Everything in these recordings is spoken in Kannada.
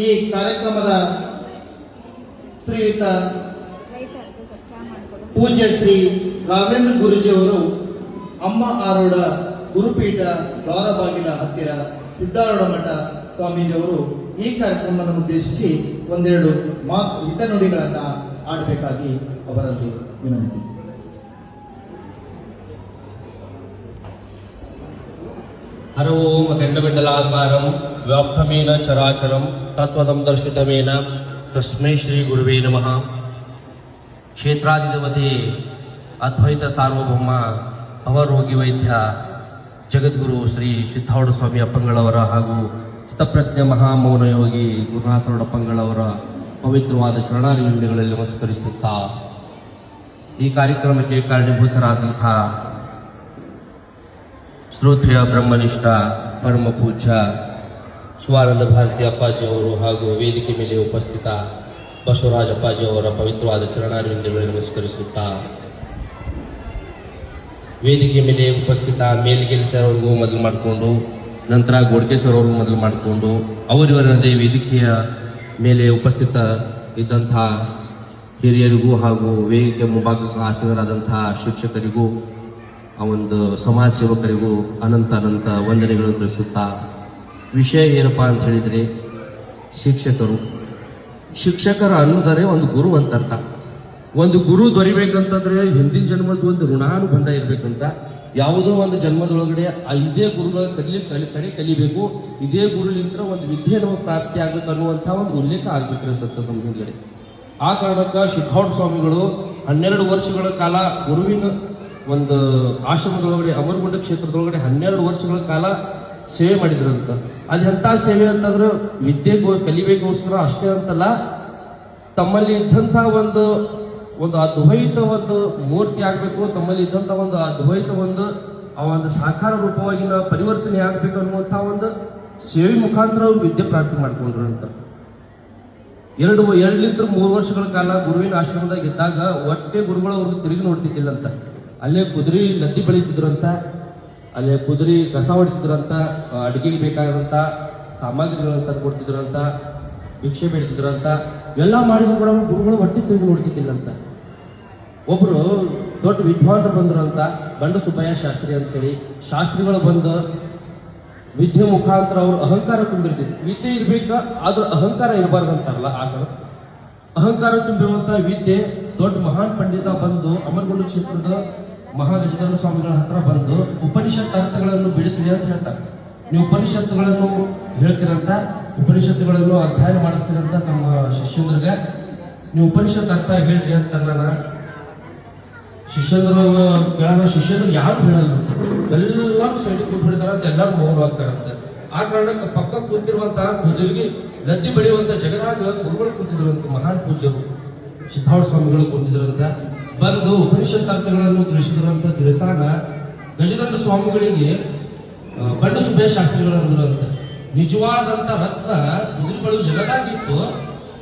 ಈ ಕಾರ್ಯಕ್ರಮದ ಶ್ರೀಯುತ ಪೂಜ್ಯ ಶ್ರೀ ರಾಘವೇಂದ್ರ ಗುರೂಜಿಯವರು ಅಮ್ಮ ಆರೋಡ ಗುರುಪೀಠ ದ್ವಾರಬಾಗಿಲ ಹತ್ತಿರ ಸಿದ್ದಾರೂಢ ಮಠ ಸ್ವಾಮೀಜಿಯವರು ಈ ಕಾರ್ಯಕ್ರಮವನ್ನು ಉದ್ದೇಶಿಸಿ ಒಂದೆರಡು ಹಿತನುಡಿಗಳನ್ನ ಆಡಬೇಕಾಗಿ ಅವರಲ್ಲಿ ವಿನಂತಿ. ಹರ ಓಂ ಅಖಂಡಮಂಡಲಾಕಾರಂ ವ್ಯಾಪ್ತಮೇನ ಚರಾಚರಂ ತತ್ವದಂ ದರ್ಶಿತಮೇನ ತಸ್ಮೈ ಶ್ರೀ ಗುರುವೇ ನಮಃ. ಕ್ಷೇತ್ರಾಧಿದೇವತೆ ಅದ್ವೈತ ಸಾರ್ವಭೌಮ ಭವರೋಗಿ ವೈದ್ಯ ಜಗದ್ಗುರು ಶ್ರೀ ಸಿದ್ದಾರೂಢ ಸ್ವಾಮಿ ಅಪ್ಪಂಗಳವರ ಹಾಗೂ ಸ್ಥಪ್ರಜ್ಞ ಮಹಾಮೌನ ಯೋಗಿ ಗುರುನಾಥರೂಢ ಅಪ್ಪಂಗಳವರ ಪವಿತ್ರವಾದ ಶರಣಾರವಿಂದಗಳಲ್ಲಿ ನಮಸ್ಕರಿಸುತ್ತಾ ಈ ಕಾರ್ಯಕ್ರಮಕ್ಕೆ ಕಾರಣೀಭೂತರಾದಂಥ ಶ್ರೋತ್ರಿಯ ಬ್ರಹ್ಮನಿಷ್ಠ ಪರಮ ಪೂಜ್ಯ ಶಿವಾನಂದ ಭಾರತಿ ಅಪ್ಪಾಜಿಯವರು ಹಾಗೂ ವೇದಿಕೆ ಮೇಲೆ ಉಪಸ್ಥಿತ ಬಸವರಾಜ ಅಪ್ಪಾಜಿಯವರ ಪವಿತ್ರವಾದ ಚರಣಾರವಿಂದಗಳಲ್ಲಿ ನಮಸ್ಕರಿಸುತ್ತಾ ವೇದಿಕೆ ಮೇಲೆ ಉಪಸ್ಥಿತ ಮೇಲ್ಗೆಲ್ ಸರ್ ಅವ್ರಿಗೂ ಮೊದಲು ಮಾಡಿಕೊಂಡು ನಂತರ ಗೋಡ್ಕೆ ಸರ್ ಅವ್ರಿಗೂ ಮೊದಲು ಮಾಡಿಕೊಂಡು ಅವರಿವರದೇ ವೇದಿಕೆಯ ಮೇಲೆ ಉಪಸ್ಥಿತ ಇದ್ದಂಥ ಹಿರಿಯರಿಗೂ ಹಾಗೂ ವೇದಿಕೆ ಮುಂಭಾಗಕ್ಕೆ ಆಸೀನರಾದಂಥ ಶಿಕ್ಷಕರಿಗೂ ಆ ಒಂದು ಸಮಾಜ ಸೇವಕರಿಗೂ ಅನಂತ ಅನಂತ ವಂದನೆಗಳನ್ನು ತಿಳಿಸುತ್ತಾ ವಿಷಯ ಏನಪ್ಪಾ ಅಂತ ಹೇಳಿದರೆ ಶಿಕ್ಷಕರ ಅನ್ನೋದರೆ ಒಂದು ಗುರು ಅಂತ ಅರ್ಥ. ಒಂದು ಗುರು ದೊರಿಬೇಕಂತಂದ್ರೆ ಹಿಂದಿನ ಜನ್ಮದ ಒಂದು ಋಣಾನುಬಂಧ ಇರಬೇಕಂತ. ಯಾವುದೋ ಒಂದು ಜನ್ಮದೊಳಗಡೆ ಇದೇ ಗುರುಗಳ ಕಲಿಬೇಕು, ಇದೇ ಗುರುಲಿಂದ ಒಂದು ವಿದ್ಯೆ ನಮಗೆ ಪ್ರಾಪ್ತಿ ಆಗ್ಬೇಕು ಅನ್ನುವಂಥ ಒಂದು ಉಲ್ಲೇಖ ಆಗ್ಬೇಕಿರತಕ್ಕ ನಮ್ಮ ಹಿಂದ್ಗಡೆ. ಆ ಕಾರಣಕ್ಕೆ ಸಿದ್ದಾರೂಢ ಸ್ವಾಮಿಗಳು 12 ವರ್ಷಗಳ ಕಾಲ ಗುರುವಿನ ಒಂದು ಆಶ್ರಮದೊಳಗಡೆ ಅಮರಗುಂಡ ಕ್ಷೇತ್ರದೊಳಗಡೆ 12 ವರ್ಷಗಳ ಕಾಲ ಸೇವೆ ಮಾಡಿದ್ರಂತ. ಅದು ಎಂಥ ಸೇವೆ ಅಂತಂದ್ರೆ ವಿದ್ಯೆ ಕಲಿಬೇಕೋಸ್ಕರ ಅಷ್ಟೇ ಅಂತಲ್ಲ, ತಮ್ಮಲ್ಲಿ ಇದ್ದಂಥ ಒಂದು ಅದ್ವೈತ ಒಂದು ಮೂರ್ತಿ ಆಗಬೇಕು, ತಮ್ಮಲ್ಲಿ ಇದ್ದಂಥ ಒಂದು ಅದ್ವೈತ ಆ ಒಂದು ಸಾಕಾರ ರೂಪವಾಗಿನ ಪರಿವರ್ತನೆ ಆಗಬೇಕು ಅನ್ನುವಂಥ ಒಂದು ಸೇವೆ ಮುಖಾಂತರ ಅವ್ರು ವಿದ್ಯೆ ಪ್ರಾಪ್ತಿ ಮಾಡ್ಕೊಂಡ್ರು ಅಂತ. 2-3 ವರ್ಷಗಳ ಕಾಲ ಗುರುವಿನ ಆಶ್ರಮದಾಗ ಇದ್ದಾಗ ಒಟ್ಟೆ ಗುರುಗಳು ಅವ್ರಿಗೆ ತಿರುಗಿ ನೋಡ್ತಿದ್ದಿಲ್ಲಂತ. ಅಲ್ಲೇ ಕುದುರೆ ಲದ್ದಿ ಬೆಳೀತಿದ್ರಂತ, ಅಲ್ಲೇ ಕುದುರೆ ಕಸ ಹೊಡಿತಿದ್ರಂತ, ಅಡುಗೆಗೆ ಬೇಕಾದಂಥ ಸಾಮಗ್ರಿಗಳಂತ ಕೊಡ್ತಿದ್ರಂತ, ಭಿಕ್ಷೆ ಬೇಡ್ತಿದ್ರಂತ. ಎಲ್ಲ ಮಾಡಿದ್ರು ಕೂಡ ಗುರುಗಳು ಹೊಟ್ಟೆ ತಿರುಗಿ ನೋಡ್ತಿದ್ದಿಲ್ಲಂತ. ಒಬ್ರು ದೊಡ್ಡ ವಿದ್ವಾಂಸರು ಬಂದ್ರಂತ, ಬಂಡ ಸುಬ್ಬಯ್ಯ ಶಾಸ್ತ್ರಿ ಅಂತೇಳಿ. ಶಾಸ್ತ್ರಿಗಳು ಬಂದು ವಿದ್ಯೆ ಮುಖಾಂತರ ಅವರು ಅಹಂಕಾರ ತುಂಬಿರ್ತಿದ್ರು. ವಿದ್ಯೆ ಇರ್ಬೇಕ, ಆದ್ರೂ ಅಹಂಕಾರ ಇರಬಾರ್ದಂತಾರಲ್ಲ, ಆಗ ಅಹಂಕಾರ ತುಂಬಿರುವಂತಹ ವಿದ್ಯೆ ದೊಡ್ಡ ಮಹಾನ್ ಪಂಡಿತ ಬಂದು ಅಮರಗುಂಡ ಕ್ಷೇತ್ರದ ಮಹಾಗಜೇಂದ್ರ ಸ್ವಾಮಿಗಳ ಹತ್ರ ಬಂದು ಉಪನಿಷತ್ ಅರ್ಥಗಳನ್ನು ಬಿಡಿಸ್ರಿ ಅಂತ ಹೇಳ್ತಾರೆ. ನೀವು ಉಪನಿಷತ್ತುಗಳನ್ನು ಹೇಳ್ತೀರಂತ, ಉಪನಿಷತ್ತುಗಳನ್ನು ಅಧ್ಯಯನ ಮಾಡಿಸ್ತೀರಂತ ತಮ್ಮ ಶಿಷ್ಯಂದ್ರಿಗೆ. ನೀವು ಉಪನಿಷತ್ ಅರ್ಥ ಹೇಳ್ರಿ ಅಂತ ನಾನು ಶಿಷ್ಯಂದ್ರು ಕೇಳೋಣ. ಶಿಷ್ಯಂದ್ರು ಯಾರು ಹೇಳಲ್ಲ, ಎಲ್ಲರೂ ಸೈಡಿಗೆ ಕೂತ್ಬಿಡ್ತಾರ ಅಂತ, ಎಲ್ಲರೂ ಮೌನವಾಗ್ತಾರಂತೆ. ಆ ಕಾರಣಕ್ಕೆ ಪಕ್ಕ ಕೂತಿರುವಂತಹ ಕುದುರೆಗೆ ಲದ್ದಿ ಬೆಳೆಯುವಂತ ಜಗದಾಗ ಗುರುಗಳು ಕೂತಿದ್ರಂತ, ಮಹಾನ್ ಪೂಜ್ಯರು ಸಿದ್ದಾರೂಢ ಸ್ವಾಮಿಗಳು ಕೂತಿದ್ರಂತ. ಬಂದು ಉಪನಿಷತ್ ಅರ್ಥಗಳನ್ನು ತಿಳಿಸಿದ್ರಂತ. ತಿಳಿಸಾಗ ಗಜದಂಡ ಸ್ವಾಮಿಗಳಿಗೆ ಬಂಡ ಸುಬ್ಬಯ್ಯ ಶಾಸ್ತ್ರಿಗಳು ಅಂದ್ರಂತ, ನಿಜವಾದಂತ ರತ್ನ ಕುದುರೆಗಳು ಜಗದಾಗಿತ್ತು,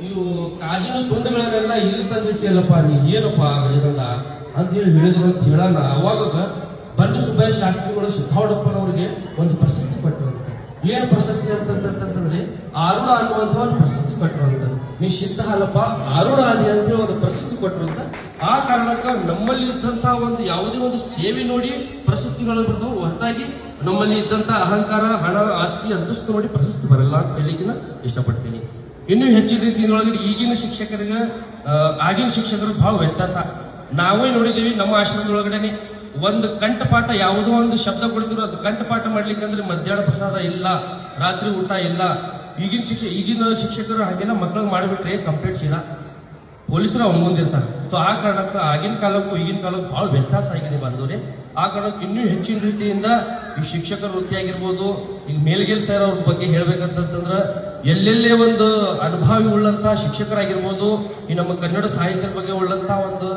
ಇವು ಕಾಜಿನ ತುಂಡುಗಳನ್ನೆಲ್ಲ ಇಲ್ಲಿ ತಂದಿಟ್ಟಿಲ್ಲಪ್ಪ, ನೀ ಏನಪ್ಪ ಗಜದಂಡ ಅಂತ ಹೇಳಿದ್ರು ಅಂತ ಹೇಳೋಣ. ಅವಾಗ ಬಂಡ ಸುಬ್ಬಯ್ಯ ಶಾಸ್ತ್ರಿಗಳು ಸಿದ್ದಾರೂಢಪ್ಪನವ್ರಿಗೆ ಒಂದು ಪ್ರಶಸ್ತಿ ಕೊಟ್ಟರಂತ. ಏನು ಪ್ರಶಸ್ತಿ ಅಂತಂದ್ರೆ ಆರುಢ ಅನ್ನುವಂಥ ಒಂದು ಪ್ರಶಸ್ತಿ ಕೊಟ್ಟರಂತ. ನೀ ಸಿದ್ಧ ಅಲ್ಲಪ್ಪ, ಆರುಢ ಆದಿ ಅಂತೇಳಿ ಒಂದು ಪ್ರಶಸ್ತಿ ಕೊಟ್ಟರಂತ. ಆ ಕಾರಣಕ್ಕೆ ನಮ್ಮಲ್ಲಿ ಇದ್ದಂತಹ ಒಂದು ಯಾವುದೇ ಒಂದು ಸೇವೆ ನೋಡಿ ಪ್ರಶಸ್ತಿಗಳು ಬರ್ತವೆ, ಹೊರತಾಗಿ ನಮ್ಮಲ್ಲಿ ಇದ್ದಂತ ಅಹಂಕಾರ, ಹಣ, ಆಸ್ತಿ, ಅಂತಸ್ತು ನೋಡಿ ಪ್ರಶಸ್ತಿ ಬರಲ್ಲ ಅಂತ ಹೇಳಿಕಿನ ಇಷ್ಟಪಡ್ತೀನಿ. ಇನ್ನೂ ಹೆಚ್ಚಿನ ರೀತಿಯೊಳಗೆ ಈಗಿನ ಶಿಕ್ಷಕರಿಗೆ ಆಗಿನ ಶಿಕ್ಷಕರು ಬಹಳ ವ್ಯತ್ಯಾಸ. ನಾವೇ ನೋಡಿದ್ದೀವಿ ನಮ್ಮ ಆಶ್ರಮದೊಳಗಡೆ ಒಂದು ಕಂಠಪಾಠ, ಯಾವುದೋ ಒಂದು ಶಬ್ದ ಕೊಡ್ತಿರೋ ಅದು ಕಂಠಪಾಠ ಮಾಡ್ಲಿಕ್ಕೆ ಅಂದ್ರೆ ಮಧ್ಯಾಹ್ನ ಪ್ರಸಾದ ಇಲ್ಲ, ರಾತ್ರಿ ಊಟ ಇಲ್ಲ. ಈಗಿನ ಶಿಕ್ಷಕರು ಹಾಗೆಲ್ಲ ಮಕ್ಕಳಿಗೆ ಮಾಡಿಬಿಟ್ರೆ ಕಂಪ್ಲೇಂಟ್ಸ್ ಇಲ್ಲ, ಪೊಲೀಸರು ಅವ್ನ ಮುಂದಿರ್ತಾರೆ. ಸೊ ಆ ಕಾರಣಕ್ಕೆ ಆಗಿನ ಕಾಲಕ್ಕೂ ಈಗಿನ ಕಾಲಕ್ಕೂ ಬಹಳ ವ್ಯತ್ಯಾಸ ಆಗಿದೆ ಬಂದವ್ರೆ. ಆ ಕಾರಣಕ್ಕೆ ಇನ್ನೂ ಹೆಚ್ಚಿನ ರೀತಿಯಿಂದ ಈ ಶಿಕ್ಷಕರ ವೃತ್ತಿ ಆಗಿರ್ಬೋದು, ಈಗ ಮೇಲ್ಗೆಲ್ ಸರ್ ಅವ್ರ ಬಗ್ಗೆ ಹೇಳ್ಬೇಕಂತಂದ್ರೆ ಎಲ್ಲೆಲ್ಲೇ ಒಂದು ಅನುಭವಿ ಉಳ್ಳಂತಹ ಶಿಕ್ಷಕರಾಗಿರ್ಬೋದು, ಈ ನಮ್ಮ ಕನ್ನಡ ಸಾಹಿತ್ಯದ ಬಗ್ಗೆ ಉಳ್ಳಂತಹ ಒಂದು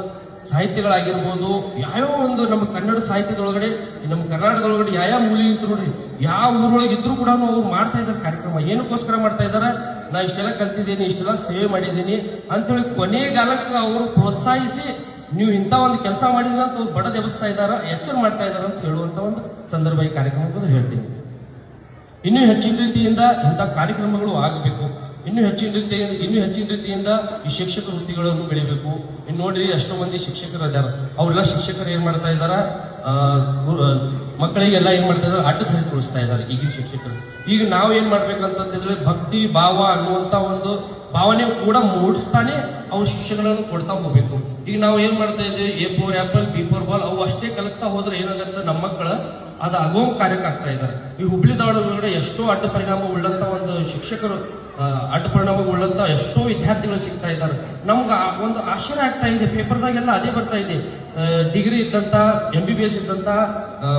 ಸಾಹಿತ್ಯಗಳಾಗಿರ್ಬೋದು, ಯಾವ್ಯಾವ ಒಂದು ನಮ್ಮ ಕನ್ನಡ ಸಾಹಿತ್ಯದೊಳಗಡೆ, ನಮ್ಮ ಕರ್ನಾಟಕದೊಳಗಡೆ ಯಾವ ಮೂಲೆ ಇತ್ತು ನೋಡ್ರಿ, ಯಾವ ಊರೊಳಗೆ ಇದ್ರು ಕೂಡ ಅವ್ರು ಮಾಡ್ತಾ ಇದ್ದಾರೆ ಕಾರ್ಯಕ್ರಮ. ಏನಕ್ಕೋಸ್ಕರ ಮಾಡ್ತಾ ಇದ್ದಾರೆ, ನಾ ಇಷ್ಟೆಲ್ಲ ಕಲ್ತಿದ್ದೀನಿ, ಇಷ್ಟೆಲ್ಲ ಸೇವೆ ಮಾಡಿದ್ದೀನಿ ಅಂತೇಳಿ ಕೊನೆಗಾಲಕ್ಕೆ ಅವರು ಪ್ರೋತ್ಸಾಹಿಸಿ ನೀವು ಇಂಥ ಒಂದು ಕೆಲಸ ಮಾಡಿದ್ರೆ ಅಂತ ಅವ್ರು ಬಡದು ಎಬ್ಬಿಸ್ತಾ ಇದ್ದಾರೆ, ಎಚ್ಚರ ಮಾಡ್ತಾ ಇದ್ದಾರೆ ಅಂತ ಹೇಳುವಂಥ ಒಂದು ಸಂದರ್ಭ ಈ ಕಾರ್ಯಕ್ರಮಕ್ಕೆ ಹೇಳ್ತೀನಿ. ಇನ್ನೂ ಹೆಚ್ಚಿನ ರೀತಿಯಿಂದ ಇಂಥ ಕಾರ್ಯಕ್ರಮಗಳು ಆಗಬೇಕು. ಇನ್ನೂ ಹೆಚ್ಚಿನ ರೀತಿಯಿಂದ ಈ ಶಿಕ್ಷಕ ವೃತ್ತಿಗಳನ್ನು ಬೆಳಿಬೇಕು. ಇನ್ನು ನೋಡ್ರಿ ಎಷ್ಟೋ ಮಂದಿ ಶಿಕ್ಷಕರು ಅದಾರ, ಅವರೆಲ್ಲ ಶಿಕ್ಷಕರು ಏನ್ ಮಾಡ್ತಾ ಇದಾರ, ಮಕ್ಕಳಿಗೆಲ್ಲ ಏನ್ ಮಾಡ್ತಾ ಇದಾರೆ, ಅಡ್ಡದಾರಿ ತೋರಿಸ್ತಾ ಇದ್ದಾರೆ ಈಗಿನ ಶಿಕ್ಷಕರು. ಈಗ ನಾವು ಏನ್ ಮಾಡ್ಬೇಕಂತಂದ್ರೆ ಭಕ್ತಿ ಭಾವ ಅನ್ನುವಂತ ಒಂದು ಭಾವನೆ ಕೂಡ ಮೂಡಿಸ್ತಾನೆ ಅವ್ರು ಶಿಕ್ಷಣಗಳನ್ನು ಕೊಡ್ತಾ ಹೋಗ್ಬೇಕು. ಈಗ ನಾವು ಏನ್ ಮಾಡ್ತಾ ಇದ್ದೀವಿ, A for apple, B for ball ಅವು ಅಷ್ಟೇ ಕಲಿಸ್ತಾ ಹೋದ್ರೆ ಏನಾಗುತ್ತೆ, ನಮ್ಮ ಮಕ್ಕಳು ಅದು ಆಗೋ ಕಾರ್ಯಕ್ಕೆ ಆಗ್ತಾ ಇದ್ದಾರೆ. ಈ ಹುಬ್ಳಿ ಧಾರವಾಡ ಎಷ್ಟೋ ಅಡ್ಡ ಪರಿಣಾಮ ಉಳ್ಳಂತ ಒಂದು ಶಿಕ್ಷಕರು, ಅಡ್ಡ ಪರಿಣಾಮ ಉಳ್ಳಂತ ಎಷ್ಟೋ ವಿದ್ಯಾರ್ಥಿಗಳು ಸಿಗ್ತಾ ಇದ್ದಾರೆ. ನಮ್ಗೆ ಒಂದು ಆಶ್ಚರ್ಯ ಆಗ್ತಾ ಇದೆ, ಪೇಪರ್ದಾಗೆಲ್ಲ ಅದೇ ಬರ್ತಾ ಇದೆ, ಡಿಗ್ರಿ ಇದ್ದಂತ MBBS ಇದ್ದಂತ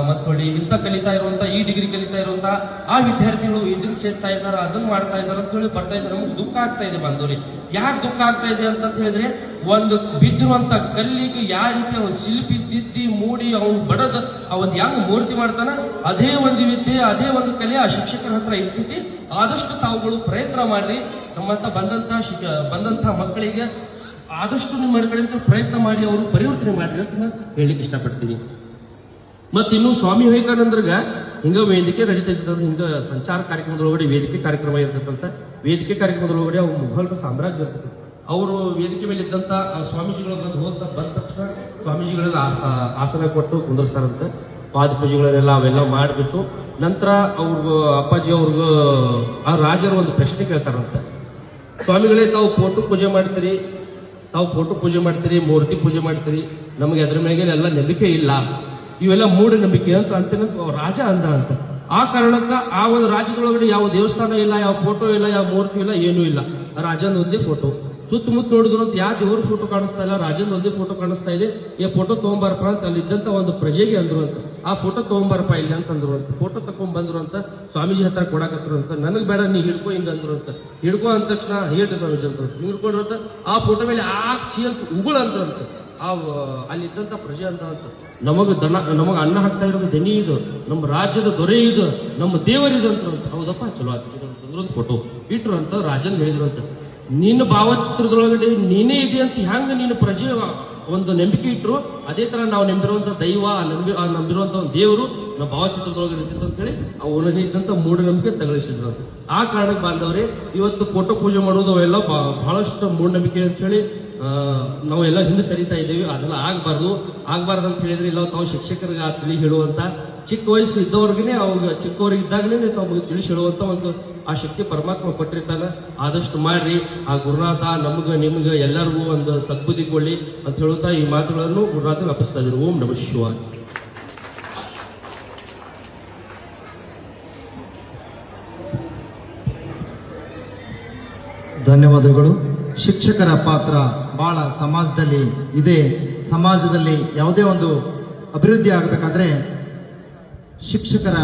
ಮತ್ತೊಳ್ಳಿ ಇಂಥ ಕಲಿತಾ ಇರುವಂತ, ಈ ಡಿಗ್ರಿ ಕಲಿತಾ ಇರುವಂತ ಆ ವಿದ್ಯಾರ್ಥಿಗಳು ಇದನ್ನ ಸೇರ್ತಾ ಇದ್ದಾರೆ, ಅದನ್ನ ಮಾಡ್ತಾ ಇದ್ದಾರೆ ಅಂತ ಹೇಳಿ ಬರ್ತಾ ಇದ್ದಾರೆ. ನಮ್ಗೆ ದುಃಖ ಆಗ್ತಾ ಇದೆ ಬಾಂಧವ್ರಿ. ಯಾಕೆ ದುಃಖ ಆಗ್ತಾ ಇದೆ ಅಂತ ಹೇಳಿದ್ರೆ, ಒಂದು ಬಿದ್ದಿರುವಂತ ಕಲ್ಲಿಗೆ ಯಾವ ರೀತಿ ಅವ್ನು ಶಿಲ್ಪಿ ತಿದ್ದಿ ಮೂಡಿ ಅವ್ನು ಬಡದ ಅವನ್ ಹೆಂಗ್ ಮೂರ್ತಿ ಮಾಡ್ತಾನ, ಅದೇ ಒಂದು ವಿದ್ಯೆ, ಅದೇ ಒಂದು ಕಲೆ ಆ ಶಿಕ್ಷಕರ ಹತ್ರ ಇರ್ತೈತಿ. ಆದಷ್ಟು ತಾವುಗಳು ಪ್ರಯತ್ನ ಮಾಡ್ರಿ, ನಮ್ಮಂತ ಬಂದಂತ ಮಕ್ಕಳಿಗೆ ಆದಷ್ಟು ನಿಮ್ಮ ಕಡೆಯಿಂದ ಪ್ರಯತ್ನ ಮಾಡಿ ಅವರು ಪರಿವರ್ತನೆ ಮಾಡ್ರಿ ಅಂತ ನಾನು ಹೇಳಿಕ್ಕೆ ಇಷ್ಟಪಡ್ತೀನಿ. ಮತ್ತೆ ಇನ್ನು ಸ್ವಾಮಿ ವಿವೇಕಾನಂದರ್ಗ ಹಿಂಗ ವೇದಿಕೆ ನಡೀತೈತಂದ್ರೆ, ಹಿಂಗ ಸಂಚಾರ ಕಾರ್ಯಕ್ರಮದೊಳಗಡೆ ವೇದಿಕೆ ಕಾರ್ಯಕ್ರಮ ಇರ್ತಕ್ಕಂಥ ವೇದಿಕೆ ಕಾರ್ಯಕ್ರಮದೊಳಗಡೆ ಅವ್ರು ಮುಘಲರ ಸಾಮ್ರಾಜ್ಯ ಇರ್ತದೆ. ಅವರು ವೇದಿಕೆ ಮೇಲೆ ಇದ್ದಂತ ಸ್ವಾಮೀಜಿಗಳು ಬಂದ ತಕ್ಷಣ ಸ್ವಾಮೀಜಿಗಳೆಲ್ಲ ಆಸನ ಕೊಟ್ಟು ಕುಂದರ್ಸ್ತಾರಂತೆ. ಪಾದ ಪೂಜೆಗಳನ್ನೆಲ್ಲ ಅವೆಲ್ಲ ಮಾಡಿಬಿಟ್ಟು ನಂತರ ಅವ್ರಿಗೂ ಅಪ್ಪಾಜಿ ಅವ್ರಿಗೂ ಆ ರಾಜರು ಒಂದು ಪ್ರಶ್ನೆ ಕೇಳ್ತಾರಂತೆ, ಸ್ವಾಮಿಗಳೇ ತಾವು ಫೋಟೋ ಪೂಜೆ ಮಾಡ್ತೀರಿ, ಮೂರ್ತಿ ಪೂಜೆ ಮಾಡ್ತೀರಿ, ನಮಗೆ ಅದ್ರ ಮೇಲೆ ಎಲ್ಲ ನಂಬಿಕೆ ಇಲ್ಲ, ಇವೆಲ್ಲ ಮೂಢನಂಬಿಕೆ ಅಂತ ಅಂತೇನಂತ ರಾಜ ಅಂದ ಅಂತ. ಆ ಕಾರಣಕ್ಕ ಆ ಒಂದು ರಾಜ್ಯದೊಳಗಡೆ ಯಾವ ದೇವಸ್ಥಾನ ಇಲ್ಲ, ಯಾವ ಫೋಟೋ ಇಲ್ಲ, ಯಾವ ಮೂರ್ತಿ ಇಲ್ಲ, ಏನೂ ಇಲ್ಲ. ರಾಜನ ಒಂದೇ ಫೋಟೋ. ಸುತ್ತಮುತ್ತ ನೋಡಿದ್ರು ಅಂತ ಯಾವ ದೇವ್ರ ಫೋಟೋ ಕಾಣಿಸ್ತಾ ಇಲ್ಲ, ರಾಜನ ಒಂದೇ ಫೋಟೋ ಕಾಣಿಸ್ತಾ ಇದೆ. ಈ ಫೋಟೋ ತಗೊಂಬಾರಪ್ಪ ಅಂತ ಅಲ್ಲಿ ಇದ್ದಂತ ಒಂದು ಪ್ರಜೆಗೆ ಅಂದ್ರು ಅಂತ. ಆ ಫೋಟೋ ತಗೊಂಬಾರಪ್ಪ ಇಲ್ಲಿ ಅಂತ ಅಂದ್ರು ಅಂತ. ಫೋಟೋ ತಕೊಂಡ್ ಬಂದ್ರು ಅಂತ ಸ್ವಾಮೀಜಿ ಹತ್ರ ಕೊಡಕತ್ರು ಅಂತ. ನನಗ್ ಬೇಡ, ನೀ ಹಿಡ್ಕೊ ಹಿಂಗ ಅಂದ್ರು ಅಂತ. ಹಿಡ್ಕೊ ಅಂದ ತಕ್ಷಣ ಹೇಳ್ರಿ ಸ್ವಾಮೀಜಿ ಅಂತ ಹಿಡ್ಕೊಂಡ್ರು ಅಂತ. ಆ ಫೋಟೋ ಮೇಲೆ ಆ ಚೀಲ್ ಉಗುಳ ಅಂದ್ರಂತ. ಅಲ್ಲಿದ್ದಂತ ಪ್ರಜೆ ಅಂತ ನಮಗ ಅನ್ನ ಹಾಕ್ತಾ ಇರೋದು ದನಿ ಇದು, ನಮ್ಮ ರಾಜ್ಯದ ದೊರೆ ಇದು, ನಮ್ಮ ದೇವರಿದು ಅಂತ. ಹೌದಪ್ಪ, ಚಲೋ ಆಗ್ತದೆ ಫೋಟೋ ಇಟ್ರು ಅಂತ ರಾಜನ್ ಹೇಳಿದ್ರು ಅಂತ. ನಿನ್ನ ಭಾವಚಿತ್ರದೊಳಗಡೆ ನೀನೇ ಇದೆ ಅಂತ ಹ್ಯಾಂಗ ನೀನು ಪ್ರಜೆ ಒಂದು ನಂಬಿಕೆ ಇಟ್ರು, ಅದೇ ತರ ನಾವು ನಂಬಿರುವಂತ ದೈವ, ನಂಬಿರುವಂತ ಒಂದು ದೇವರು ನಮ್ಮ ಭಾವಚಿತ್ರದೊಳಗಡೆ ಇರ್ತಿತ್ತು ಅಂತ ಹೇಳಿ ಅವರಲ್ಲಿ ಇದ್ದಂತ ಮೂಢನಂಬಿಕೆ ತಗಲಿಸಿದ್ರು ಅಂತ. ಆ ಕಾರಣಕ್ಕೆ ಬಾಂಧವ್ರೆ, ಇವತ್ತು ಫೋಟೋ ಪೂಜೆ ಮಾಡೋದು ಅವೆಲ್ಲ ಬಹಳಷ್ಟು ಮೂಢನಂಬಿಕೆ ಅಂತ ಹೇಳಿ ನಾವೆಲ್ಲ ಹಿಂದೆ ಸರಿತಾ ಇದ್ದೀವಿ. ಅದೆಲ್ಲ ಆಗ್ಬಾರ್ದು ಅಂತ ಹೇಳಿದ್ರೆ ಇಲ್ಲ, ತಾವು ಶಿಕ್ಷಕರಿಗೆ ತಿಳಿ ಹೇಳುವಂತ ಚಿಕ್ಕ ವಯಸ್ಸು ಇದ್ದವ್ರಿಗೆ, ಅವ್ರಿಗೆ ಚಿಕ್ಕವರಿಗಿದ್ದಾಗಲೇ ತಾವು ತಿಳಿಸಿ ಹೇಳುವಂತ ಒಂದು ಆ ಶಕ್ತಿ ಪರಮಾತ್ಮ ಕೊಟ್ಟಿರ್ತಾನೆ. ಆದಷ್ಟು ಮಾಡ್ರಿ. ಆ ಗುರುನಾಥ ನಿಮ್ಗೆ ಎಲ್ಲರಿಗೂ ಒಂದು ಸದ್ಬುದ್ಧಿ ಕೊಡ್ಲಿ ಅಂತ ಹೇಳುತ್ತಾ ಈ ಮಾತುಗಳನ್ನು ಗುರುನಾಥ ಅರ್ಪಿಸ್ತಾ ಇದ್ರು. ಓಂ ನಮಃ ಶಿವಾಯ. ಧನ್ಯವಾದಗಳು. ಶಿಕ್ಷಕರ ಪಾತ್ರ ಬಹಳ ಸಮಾಜದಲ್ಲಿ ಇದೆ. ಸಮಾಜದಲ್ಲಿ ಯಾವುದೇ ಒಂದು ಅಭಿವೃದ್ಧಿ ಆಗಬೇಕಾದ್ರೆ ಶಿಕ್ಷಕರ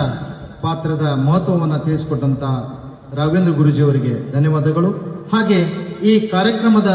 ಪಾತ್ರದ ಮಹತ್ವವನ್ನು ತಿಳಿಸಿಕೊಟ್ಟಂತ ರಾಘವೇಂದ್ರ ಗುರೂಜಿ ಅವರಿಗೆ ಧನ್ಯವಾದಗಳು. ಹಾಗೆ ಈ ಕಾರ್ಯಕ್ರಮದ